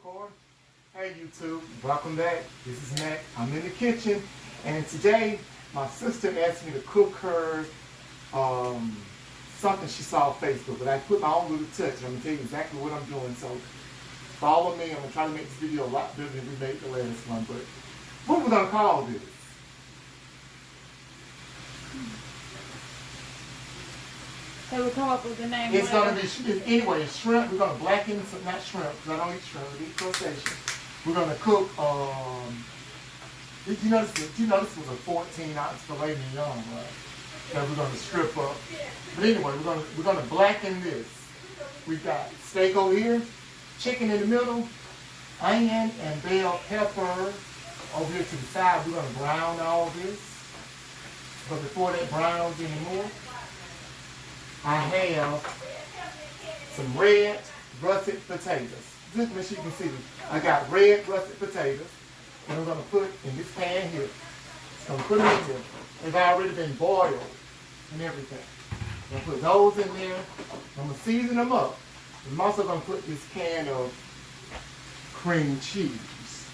Record. Hey YouTube, welcome back. This is Mac. I'm in the kitchen, and today my sister asked me to cook her something she saw on Facebook, but I put my own little touch. I'm gonna tell you exactly what I'm doing. So follow me. I'm gonna try to make this video a lot better than we made the last one. But what we're gonna call this? They would come up with the name. It's going to be, anyway, it's shrimp. We're going to blacken, not shrimp, because I don't eat shrimp, I eat crustacean. We're going to cook, did you notice this was a 14-ounce filet mignon, right? That we're going to strip up. But anyway, we're going to blacken this. We've got steak over here, chicken in the middle, onion and bell pepper over here to the side. We're going to brown all this. But before that browns anymore, I have some red russet potatoes. Just make sure you can see them. I got red russet potatoes, and I'm going to put in this pan here. I'm going to put them in there. They've already been boiled and everything. I'm going to put those in there. I'm going to season them up. I'm also going to put this can of cream cheese.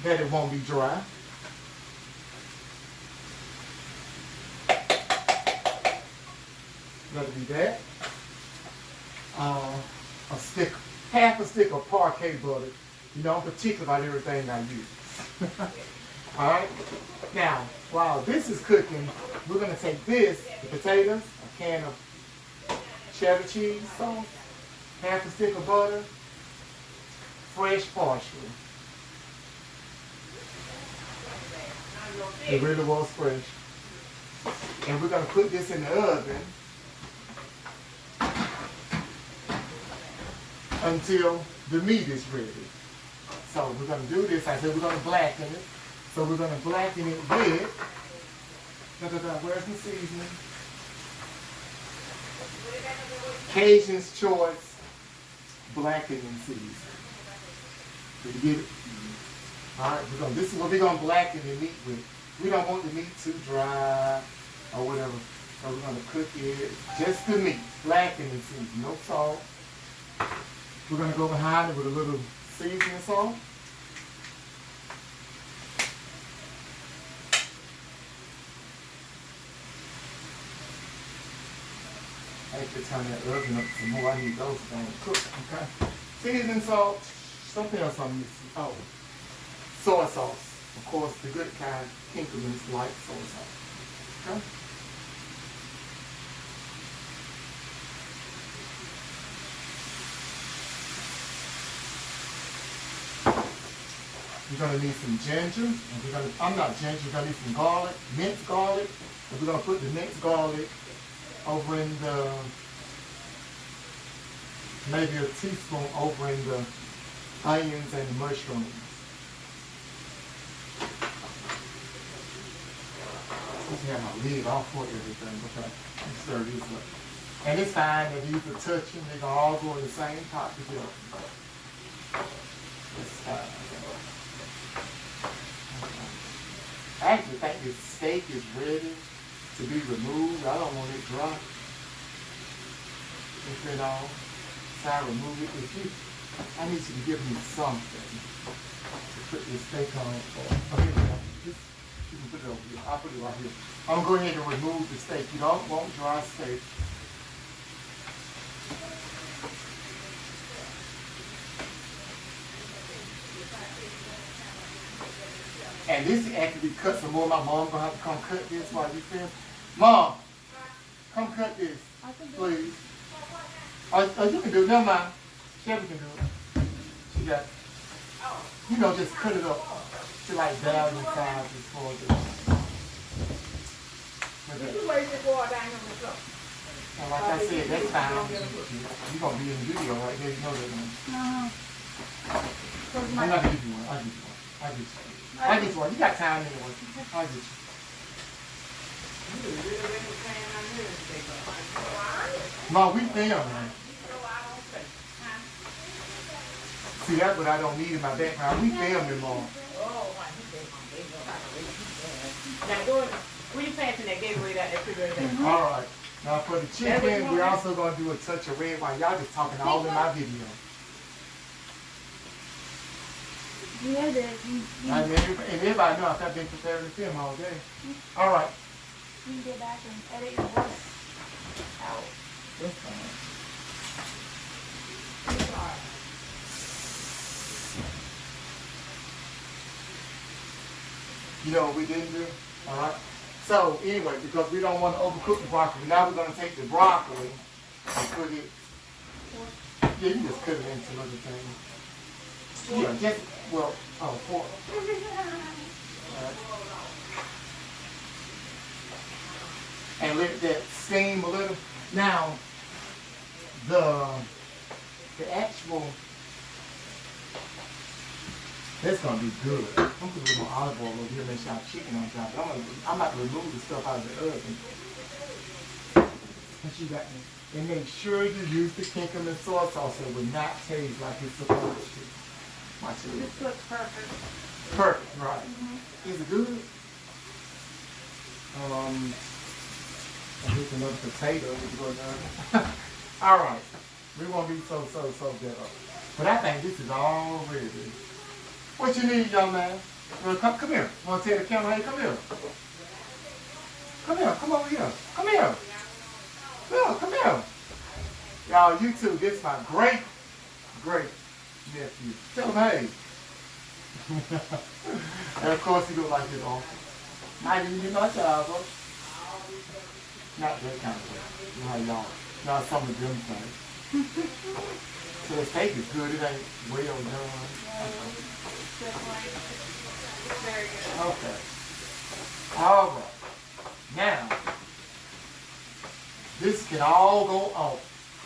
That it won't be dry. Gotta be that. Half a stick of parquet butter. You know, I'm particular about everything I use. Alright? Now, while this is cooking, we're gonna take this, the potatoes, a can of cheddar cheese sauce, half a stick of butter, fresh parsley. It really was fresh. And we're gonna put this in the oven until the meat is ready. So we're going to do this. I said we're going to blacken it. So we're going to blacken it with, where's the seasoning? Cajun's Choice blackening seasoning. Did you get it? Alright, this is what we're going to blacken the meat with. We don't want the meat too dry or whatever. So we're going to cook it, just the meat, blackening seasoning, no salt. We're going to go behind it with a little seasoning salt. I have to turn that oven up some more. I need those things to cook, okay? Seasoning salt, something else I'm missing. Oh, soy sauce. Of course, the good kind, Kinkerman's light soy sauce. Okay? We're going to need some ginger. And I'm not ginger, we're going to need some garlic, minced garlic. And we're going to put the minced garlic over in the, maybe a teaspoon over in the onions and the mushrooms. Supposed to have my lid off for everything. Okay, let's stir this up. And it's fine that these are touching. They're going to all go in the same pot together. It's fine. I actually think this steak is ready to be removed. I don't want it dry. If it all, so I remove it. I need you to give me something to put this steak on. Oh, here we go. You can put it over here. I'll put it right here. I'm going to go ahead and remove the steak. You don't want dry steak. And this actually cut some more. My mom's gonna have to come cut this while you film. Mom, come cut this, please. Oh, you can do it. Never mind. Chevy can do it. She got, you know, just cut it up to like value sizes for this. And like I said, that's fine. You're gonna be in the video right there. You know that, man. I'm not gonna give you one. I'll give you one. I'll give you one. I get one. You got time anyway. I get you. Mom, we film, man. See, that's what I don't need in my background. We filming, Mom. Now, go ahead. Where you passing that gateway that refrigerator? All right. Now for the That was chicken, one. we're also gonna do a touch of red wine. Y'all just talking all in my video. Yeah, that And everybody knows I've been preparing the film all day. All right. you can get back and edit your voice out. That's fine. You know what we didn't do? All right. So anyway, because we don't want to overcook the broccoli, now we're gonna take the broccoli and put it. Yeah, you just cut it into little things. Yeah, just pork. Alright. And let that steam a little. Now, the actual, that's gonna be good. I'm gonna put a little more olive oil over here, make sure our chicken on top. I'm about to remove the stuff out of the oven. What you got? And make sure you use the Kinkerman soy sauce. It will not taste like it's supposed to. Watch it. This looks perfect. Perfect, right? Is it good? Here's another potato. All right. We won't be so ghetto. But I think this is all ready. What you need, young man? Well, come here. You want to tell the camera, hey, come here. Come here. Come over here. Come here. Yeah, come here. Y'all, you two, this is my great nephew. Tell him, hey. And of course, he look like his uncle. Might even be my child, bro. Not that kind of way. You know how y'all some of them things. So the steak is good. It ain't well done. Very good. Okay. All right. Now, this can all go off.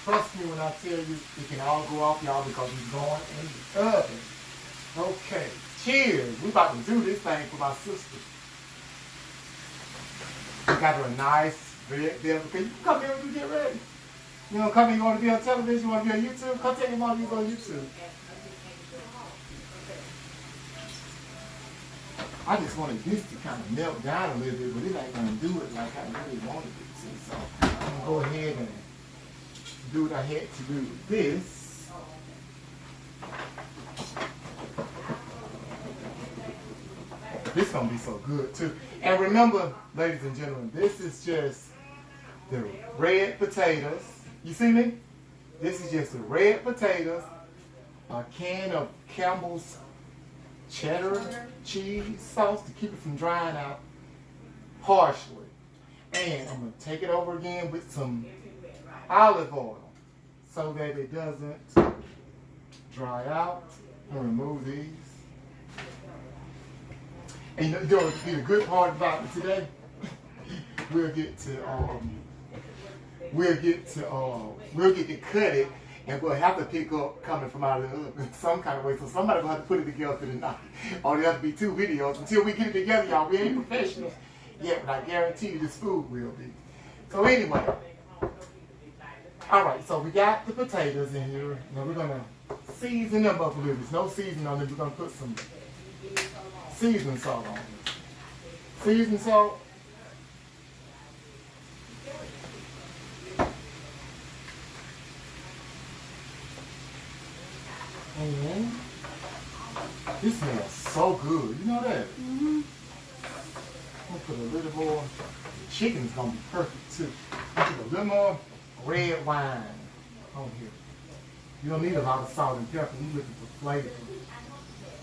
Trust me when I tell you, it can all go off, y'all, because it's going in the oven. Okay. Cheers. We about to do this thing for my sister. We got her a nice red velvet cake. You come here when you get ready. You know, come here, you want to be on television, you want to be on YouTube? Come take your mom, you go on YouTube. I just wanted this to kind of melt down a little bit, but it ain't going to do it like I really wanted it to. So I'm going to go ahead and do what I had to do with this. This is going to be so good too. And remember, ladies and gentlemen, this is just the red potatoes. You see me? This is just the red potatoes, a can of Campbell's cheddar cheese sauce to keep it from drying out partially. And I'm going to take it over again with some olive oil so that it doesn't dry out. I'm going to remove these. And you know what would be the good part about it today? We'll get to cut it, and we'll have to pick up coming from out of the oven some kind of way. So somebody will have to put it together for the night. Or there'll have to be 2 videos. Until we get it together, y'all, we ain't professionals yet, but I guarantee you this food will be. So anyway, all right, so we got the potatoes in here. Now we're going to season them up a little. There's no seasoning on them. We're going to put some seasoning salt on it. Seasoning salt. And this smells so good. You know that? Mm-hmm. I'm going to put a little more. Chicken's going to be perfect too. I'm going to put a little more red wine on here. You don't need a lot of salt and pepper. You're looking for flavor.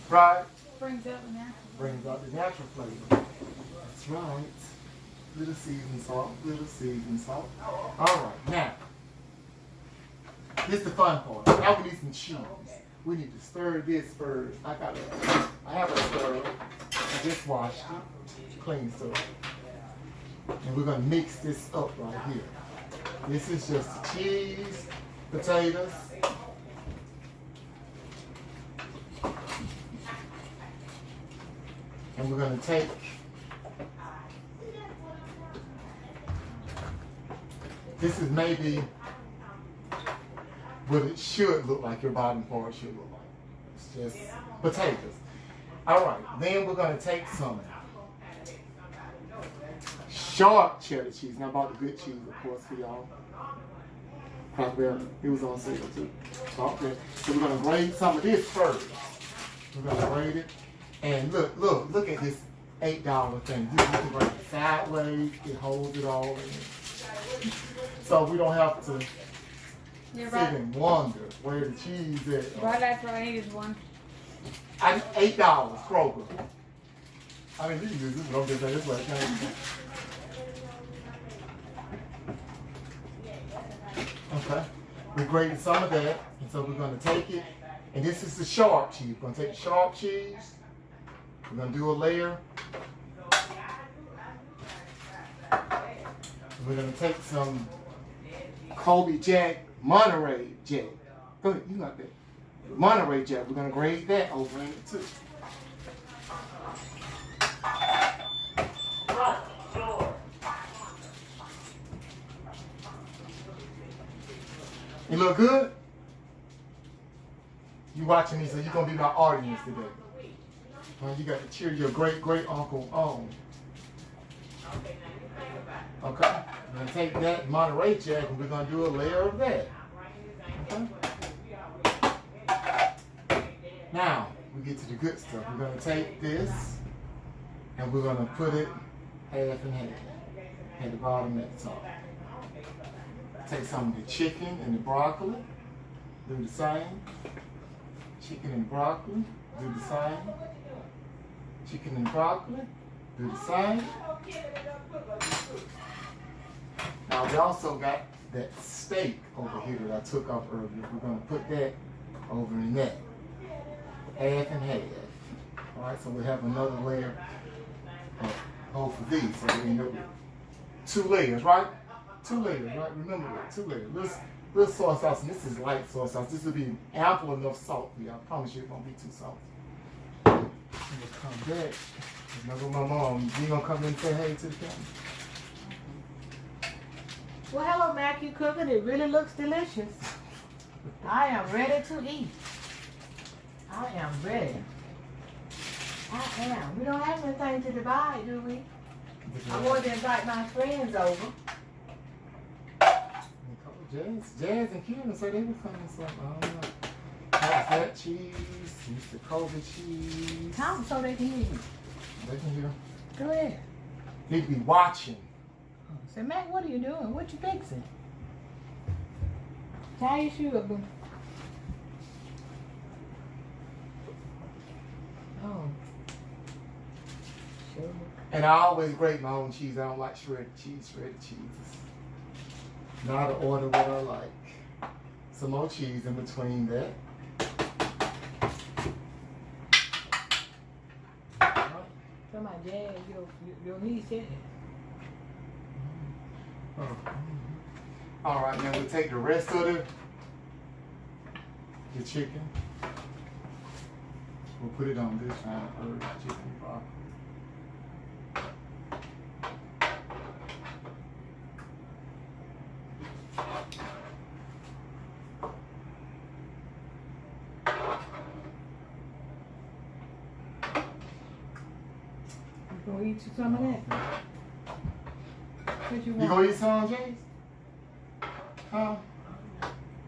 Right? Brings out the natural. Brings out the natural flavor. That's right. Little seasoning salt, little seasoning salt. All right, now, this is the fun part. Now we need some cheese. We need to stir this first. I have a stir. I just washed it. Clean stir. And we're gonna mix this up right here. This is just cheese, potatoes. And we're going to take this is maybe what it should look like, your bottom part should look like. It's just potatoes. All right, then we're going to take some sharp cheddar cheese. Now about the good cheese, of course, for y'all. Crackberry, it was on sale too. Okay. So we're gonna grade some of this first. We're gonna grade it. And look at this $8 thing. You can grade it sideways, it holds it all in it. So we don't have to sit and wonder where the cheese is. Right after I ate one. $8, Kroger. I mean, you can use this, but I'm just saying this way. Okay. We graded some of that, and so we're going to take it, and this is the sharp cheese. We're going to take the sharp cheese. We're going to do a layer. We're going to take some Colby Jack, Monterey Jack. Go ahead, you got that. Monterey Jack. We're going to grade that over in it too. You look good? You watching me, so you're going to be my audience today. You got to cheer your great uncle on. Okay? We're going to take that Monterey Jack and we're going to do a layer of that. Okay? Now, we get to the good stuff. We're going to take this and we're going to put it half and half at the bottom at the top. Take some of the chicken and the broccoli, do the same. Chicken and broccoli, do the same. Chicken and broccoli, do the same. Now we also got that steak over here that I took off earlier. We're going to put that over in that. Half and half. Alright, so we have another layer of both of these. So we end up with 2 layers, right? 2 layers, right? Remember that, 2 layers. Little soy sauce, and this is light soy sauce. This will be ample enough salt for you. I promise you it won't be too salty. I'm gonna come back. Remember my mom, you gonna come in and say hey to the camera? Well, hello, Mac. You cooking? It really looks delicious. I am ready to eat. I am ready. I am. We don't have anything to divide, do we? I wanted to invite my friends over. Jazz and Kieran said they were coming something. I don't know. Hot fat cheese, Mr. Kobe cheese. Tell them so they can hear you. They can hear. Go ahead. Need to be watching. Say, Mac, what are you doing? What you fixing? Tie your shoe up, boo. Oh. Sure. And I always grate my own cheese. I don't like shredded cheese. Shredded cheese is not an order what I like. Some more cheese in between that. Tell my dad, your niece said it. Oh. All right, now we'll take the rest of the chicken. We'll put it on this side first, chicken broccoli. You gonna eat some of that? What you You want? gonna eat some, James? Huh?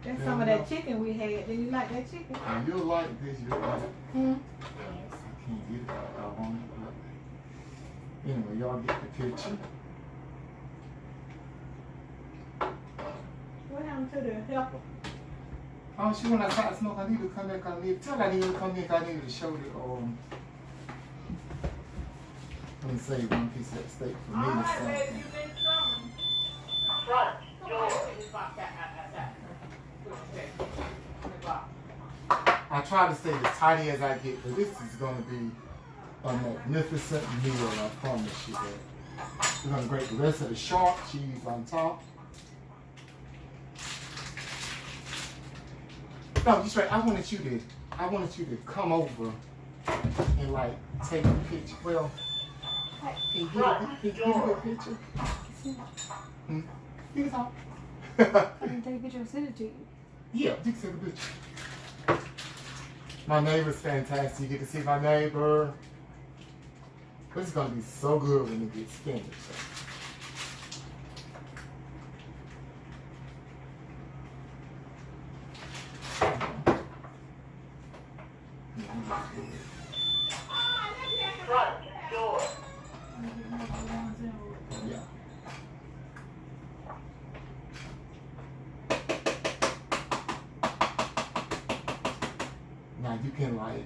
That's some of that chicken we had. Did you like that chicken? Now, you'll like this, you'll like it. Hmm? I can't get it like I want it, but anyway, y'all get the picture. What happened to the helper? Oh, she went outside to smoke. I need to come back. Tell her I need to come back. I need to show the let me save one piece of that steak for me to something. I try to stay as tidy as I get, but this is going to be a magnificent meal, I promise you that. We're going to grate the rest of the sharp cheese on top. No, you straight. I wanted you to come over and like take a picture. Well, can you get a picture? Hmm? You can talk. I can take a picture and send it to you. Yeah, you can take a picture. My neighbor's fantastic. You get to see my neighbor. This is gonna be so good when it gets finished. Front door. Yeah. Now you can like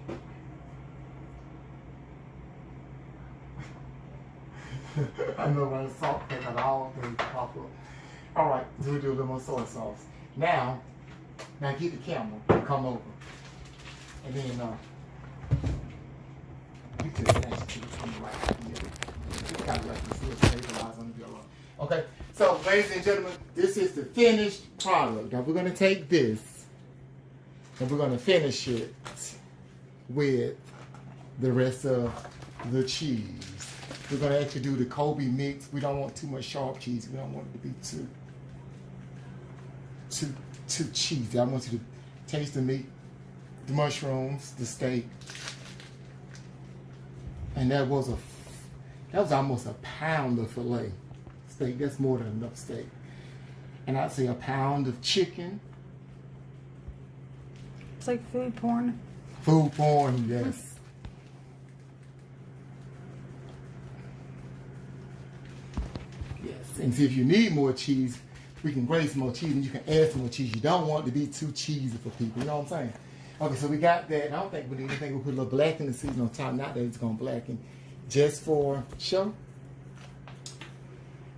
I know when it's salt pick out all things pop up. Alright, so we do a little more soy sauce. Now get the camera and come over. And then you can snatch it to the camera right here. You got like this little stabilize on the bill. Okay, so ladies and gentlemen, this is the finished product. Now we're gonna take this and we're gonna finish it with the rest of the cheese. We're gonna actually do the Kobe mix. We don't want too much sharp cheese. We don't want it to be too cheesy. I want you to taste the meat, the mushrooms, the steak. And that was almost a pound of filet steak. That's more than enough steak. And I'd say a pound of chicken. It's like food porn. Food porn, yes. Yes, and see if you need more cheese, we can grate some more cheese and you can add some more cheese. You don't want it to be too cheesy for people, you know what I'm saying? Okay, so we got that. I don't think we need anything. We'll put a little blackening seasoning on top. Not that it's going to blacken, just for show.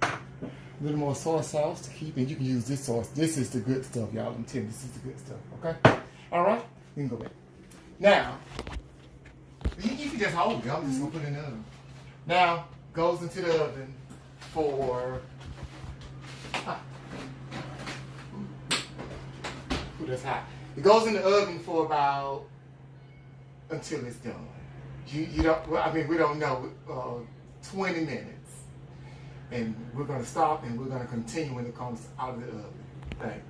A little more soy sauce to keep, and you can use this sauce. This is the good stuff, y'all. I'm telling you, this is the good stuff, okay? All right, you can go back. Now, you can just hold it. I'm just going to put it in the oven. Now, goes into the oven for... Ooh, that's hot. It goes in the oven for about until it's done. You don't. Well, I mean, we don't know. 20 minutes, and we're gonna stop and we're gonna continue when it comes out of the oven. Thanks.